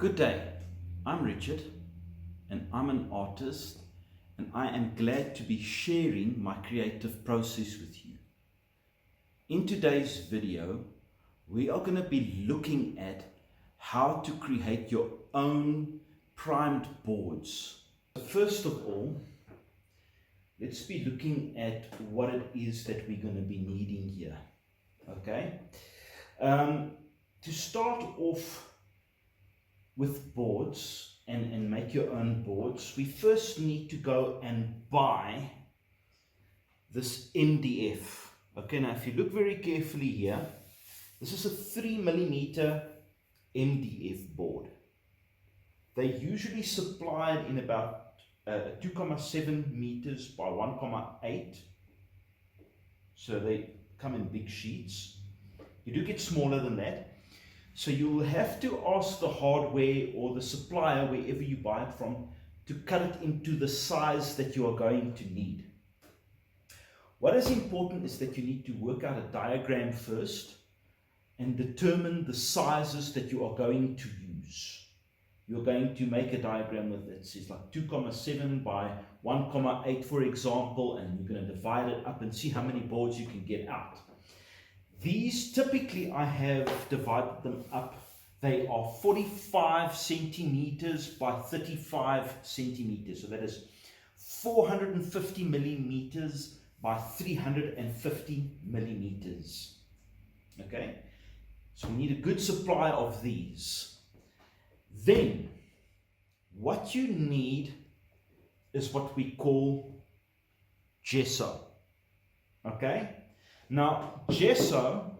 Good day, I'm Richard and I'm an artist and I am glad to be sharing my creative process with you. In today's video, we are going to be looking at how to create your own primed boards. First of all, let's be looking at what it is that we're going to be needing here. Okay, to start off with boards and make your own boards, we first need to go and buy this MDF. Okay, now if you look very carefully here, this is a 3mm MDF board. They usually supplied in about 2.7 meters by 1.8, so they come in big sheets. You do get smaller than that. So you will have to ask the hardware or the supplier, wherever you buy it from, to cut it into the size that you are going to need. What is important is that you need to work out a diagram first and determine the sizes that you are going to use. You're going to make a diagram with it says like 2.7 by 1.8, for example, and you're going to divide it up and see how many boards you can get out. These typically I have divided them up. They are 45 centimeters by 35 centimeters. So that is 450 millimeters by 350 millimeters. Okay, so we need a good supply of these. Then what you need is what we call gesso. Okay, now gesso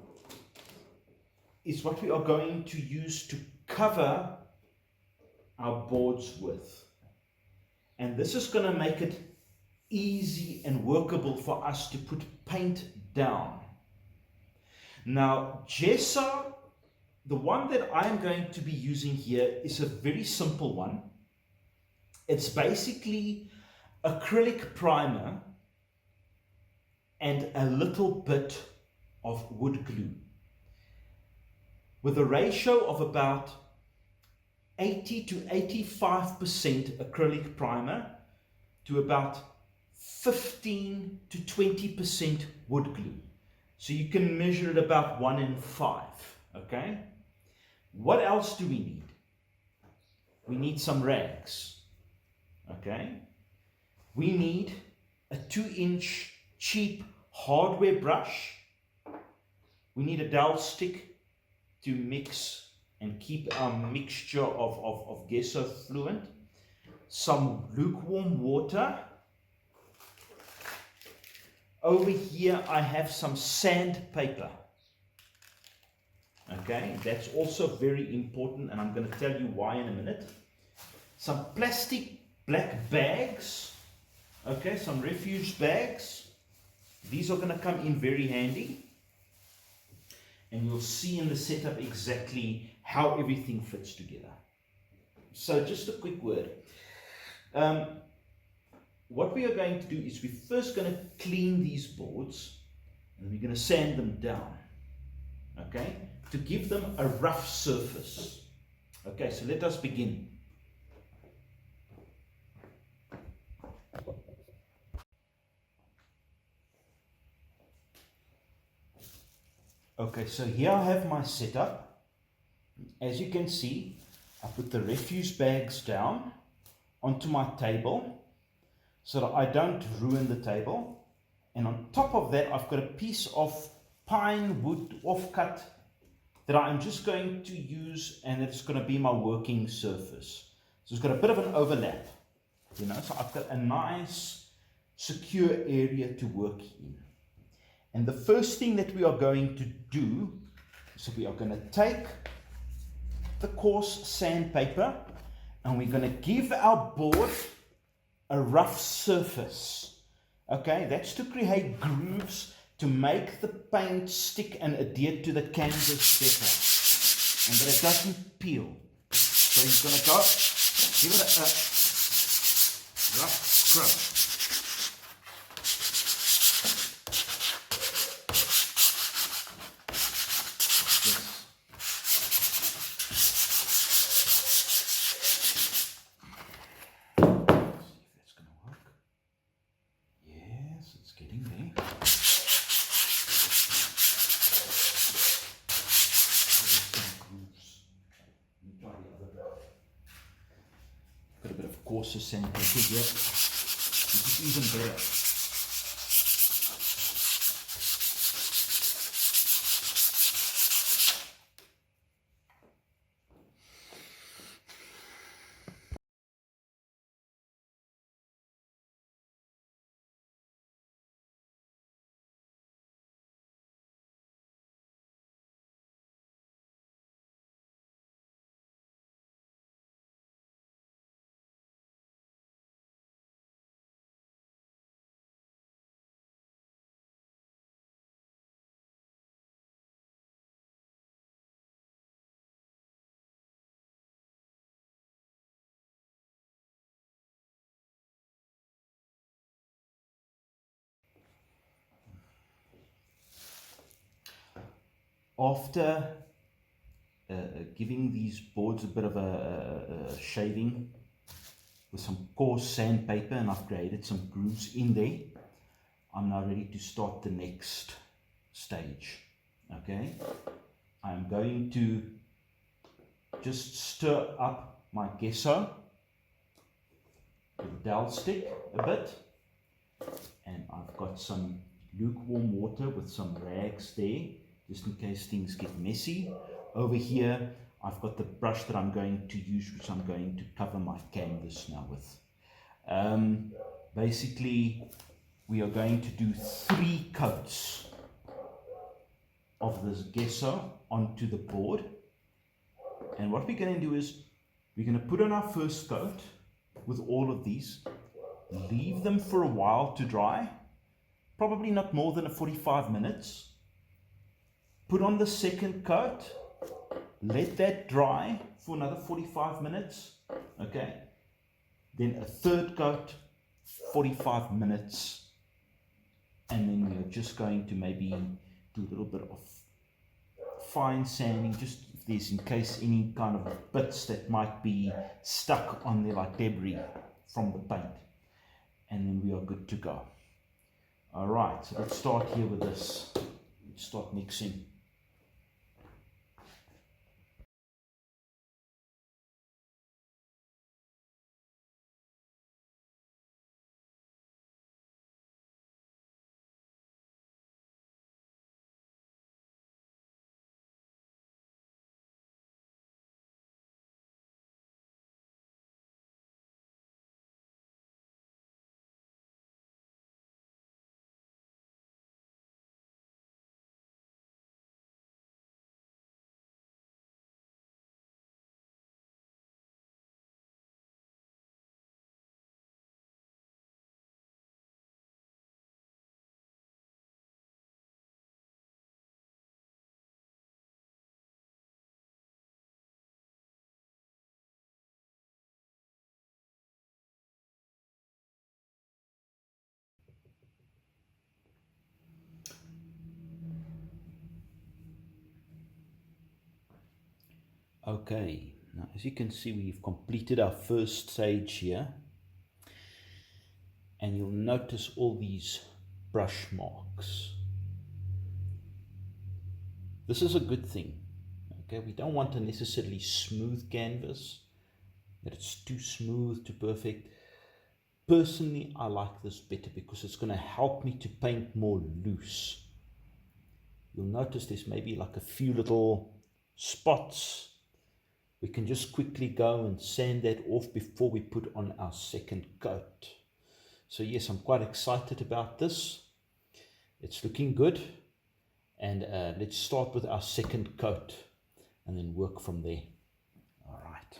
is what we are going to use to cover our boards with, and this is going to make it easy and workable for us to put paint down. Now gesso, the one that I am going to be using here, is a very simple one. It's basically acrylic primer and a little bit of wood glue, with a ratio of about 80 to 85% acrylic primer to about 15 to 20% wood glue. So you can measure it about 1 in 5. Okay, what else do we need? We need some rags. Okay, we need a 2-inch cheap hardware brush. We need a dowel stick to mix and keep our mixture of gesso fluent. Some lukewarm water. Over here I have some sandpaper. Okay, that's also very important, and I'm going to tell you why in a minute. Some plastic black bags. Okay, some refuse bags. These are going to come in very handy, and you'll see in the setup exactly how everything fits together. So just a quick word. What we are going to do is we're first going to clean these boards, and we're going to sand them down, okay, to give them a rough surface. Okay, so let us begin. Okay, so here I have my setup. As you can see, I put the refuse bags down onto my table so that I don't ruin the table. And on top of that, I've got a piece of pine wood offcut that I'm just going to use, and it's going to be my working surface. So it's got a bit of an overlap, you know, so I've got a nice secure area to work in. And the first thing that we are going to do is we are going to take the coarse sandpaper and we're going to give our board a rough surface. Okay, that's to create grooves to make the paint stick and adhere to the canvas better, and that it doesn't peel. So you're going to go give it a rough scrub. coarser sandpaper here. This is even better. After giving these boards a bit of a shaving with some coarse sandpaper, and I've created some grooves in there, I'm now ready to start the next stage. Okay, I'm going to just stir up my gesso with a dowel stick a bit, and I've got some lukewarm water with some rags there, just in case things get messy. Over here, I've got the brush that I'm going to use, which I'm going to cover my canvas now with. Basically, we are going to do 3 coats of this gesso onto the board. And what we're going to do is, we're going to put on our first coat with all of these, leave them for a while to dry, probably not more than 45 minutes. Put on the second coat, let that dry for another 45 minutes, okay? Then a third coat, 45 minutes, and then we are just going to maybe do a little bit of fine sanding, just if there's in case any kind of bits that might be stuck on there like debris from the paint, and then we are good to go. All right, so let's start here with this. Let's start mixing. Okay, now as you can see, we've completed our first stage here, and you'll notice all these brush marks. This is a good thing. Okay, we don't want a necessarily smooth canvas, that it's too smooth, too perfect. Personally, I like this better because it's going to help me to paint more loose. You'll notice there's maybe like a few little spots. We can just quickly go and sand that off before we put on our second coat. So yes, I'm quite excited about this. It's looking good. And let's start with our second coat and then work from there. All right.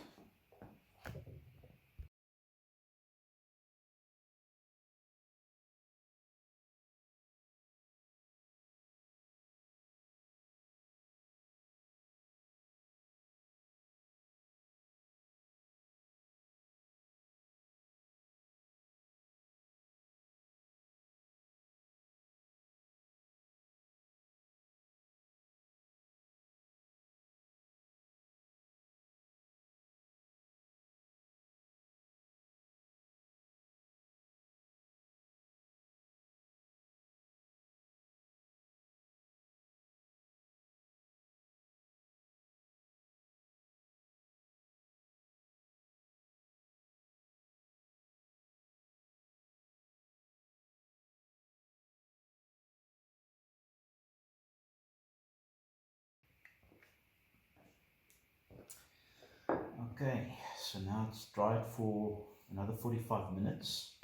Okay, so now it's dried for another 45 minutes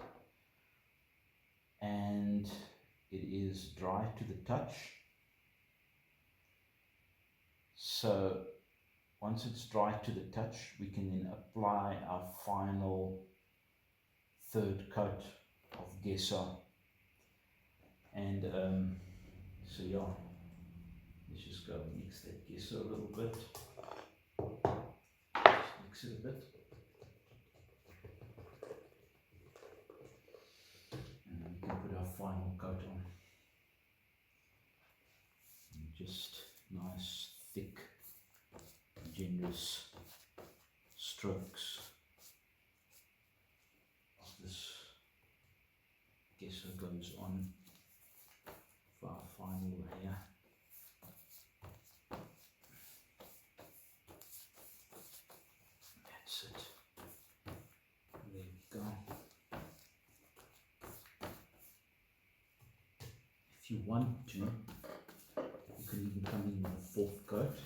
and it is dry to the touch. So once it's dry to the touch, we can then apply our final third coat of gesso. And so yeah, let's just go mix that gesso a little bit. Just mix it a bit. And then we can put our final coat on. And just nice, thick, generous strokes of this gesso goes on for our final layer. That's it. There we go. If you want to, you can even come in with a fourth coat.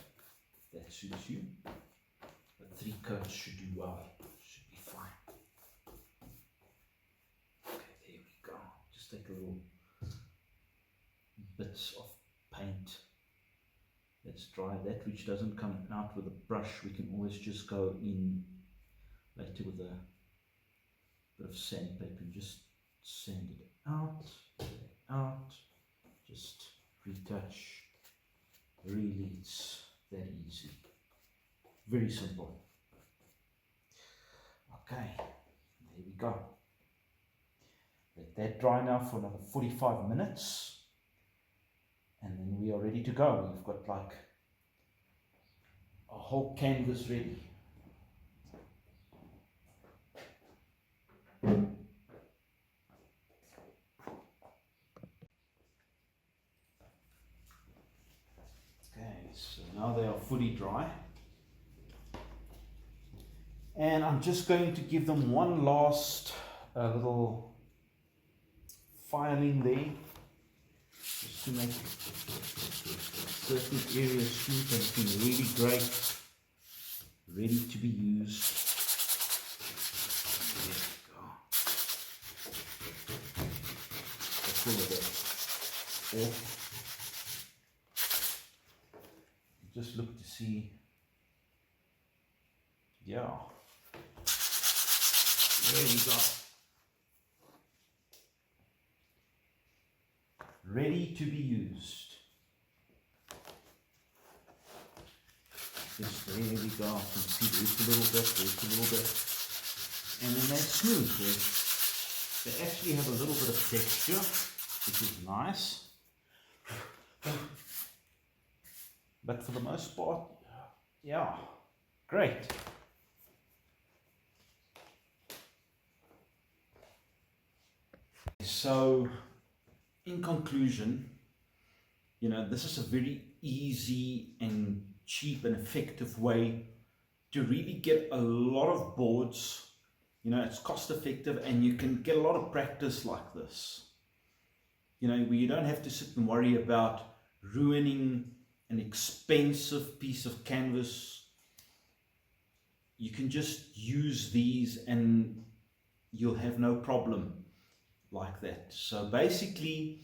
That suits you, but 3 coats should do well, should be fine. Okay, there we go. Just take a little bits of paint. Let's dry that which doesn't come out with a brush. We can always just go in later with a bit of sandpaper and just sand it out, just retouch. Really, it's that easy. Very simple. Okay, there we go. Let that dry now for another 45 minutes. And then we are ready to go. We've got like a whole canvas ready. Okay, so now they are fully dry. And I'm just going to give them one last little filing there, just to make certain areas smooth and looking really great, ready to be used. There we go. That's all of that off. Just look to see, yeah, there we go. Ready to be used. Just there we go. I can see there's a little bit, there's a little bit. And then they're smooth. They actually have a little bit of texture, which is nice. But for the most part, yeah, great. So, in conclusion, you know, this is a very easy and cheap and effective way to really get a lot of boards. You know, it's cost effective and you can get a lot of practice like this. You know, where you don't have to sit and worry about ruining an expensive piece of canvas. You can just use these and you'll have no problem like that. So basically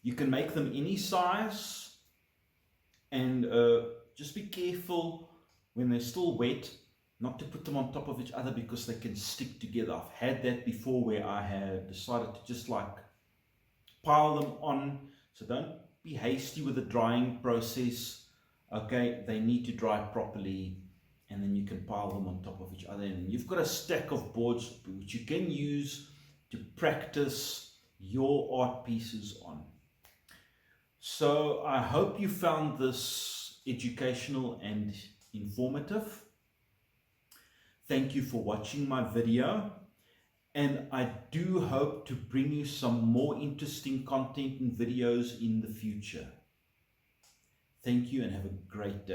you can make them any size, and just be careful when they're still wet not to put them on top of each other because they can stick together. I've had that before where I had decided to just like pile them on. So don't be hasty with the drying process. Okay, they need to dry properly, and then you can pile them on top of each other, and you've got a stack of boards which you can use to practice your art pieces on. So I hope you found this educational and informative. Thank you for watching my video, and I do hope to bring you some more interesting content and videos in the future. Thank you and have a great day.